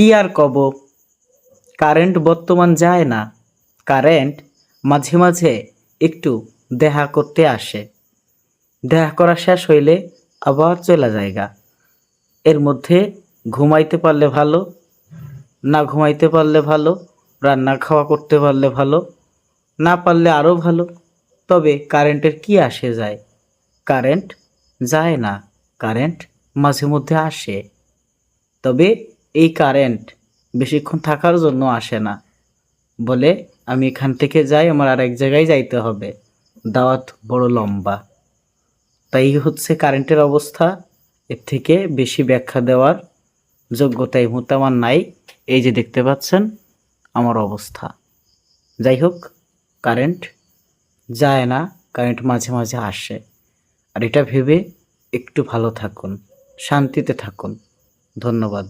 কি আর কব, কারেন্ট বর্তমান যায় না। কারেন্ট মাঝে মাঝে একটু দেখা করতে আসে, দেখা করা শেষ হইলে আবার চলে যায়গা। এর মধ্যে ঘুমাইতে পারলে ভালো, না ঘুমাইতে পারলে ভালো, রান্না খাওয়া করতে পারলে ভালো, না পারলে আরও ভালো। তবে কারেন্টের কি আসে যায়? কারেন্ট যায় না, কারেন্ট মাঝে মধ্যে আসে। তবে এই কারেন্ট বেশিক্ষণ থাকার জন্য আসে না। বলে আমি এখান থেকে যাই, আমার আর এক জায়গায় যাইতে হবে, দাওয়াত বড় লম্বা। তাই হচ্ছে কারেন্টের অবস্থা। এর থেকে বেশি ব্যাখ্যা দেওয়ার যোগ্যতা এই মুহূর্তে আমার নাই। এই যে দেখতে পাচ্ছেন আমার অবস্থা। যাই হোক, কারেন্ট যায় না, কারেন্ট মাঝে মাঝে আসে। আর এটা ভেবে একটু ভালো থাকুন, শান্তিতে থাকুন। ধন্যবাদ।